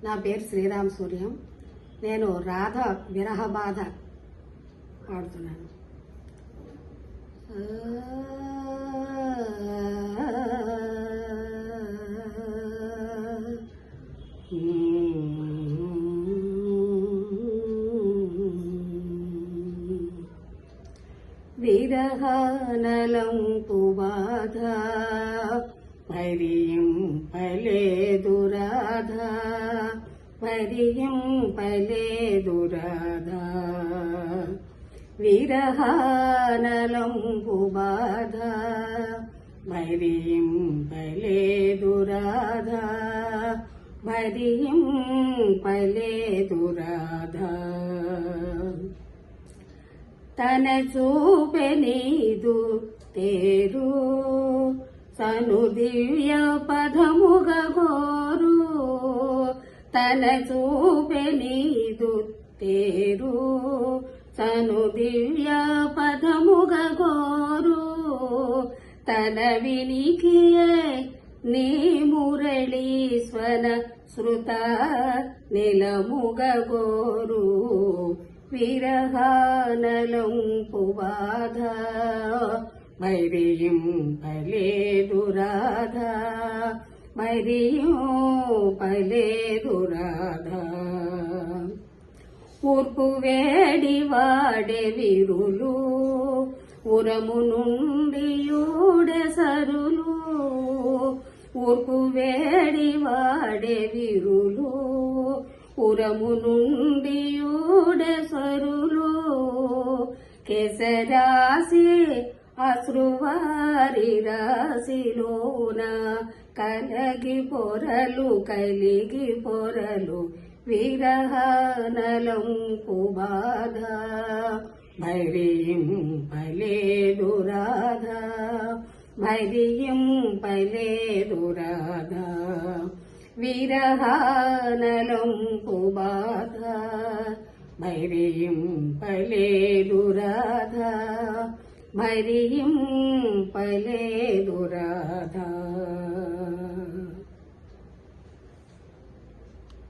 నా పేరు శ్రీరామ్ సూర్యం. నేను రాధ విరహ బాధ పాడుతున్నాను. విరహానలంపు బాధ పరియం పలేదు రాధ, పరియం పలేదు రాధ. విరహానలంపు బాధ పరియం పలేదు రాధ, పరియం పలేదు రాధ. తన చూపె నీదు తేరు సను దివ్య పదముగ గోరు, తన చూపె నీదు తేరు సను దివ్య పదముగ గోరు. తన వినికియే నీ మురళీశ్వర శృత నిలముగ గోరు. విరహానలంపు బాధ వైరియం పలేదు రాధ, వైరియం పలేదు రాధ. ఊర్పు వేడి వాడే విరులు ఉరము నుండి యూడె సరులు, ఊర్పు వేడి వాడే విరులు ఉరము నుండి యూడె సరులు. కేసరాసి అశ్రువారి రాశిలోన కలగి పొరలు కలిగి పొరలు. విరహానలంపు బాధ భైర్యం పలేదు రాధ, భైర్యం పలేదు రాధ. విరహానలంపు బాధ భైర్యం పలేదు రాధ, భైర్యం పలేదు రాధ.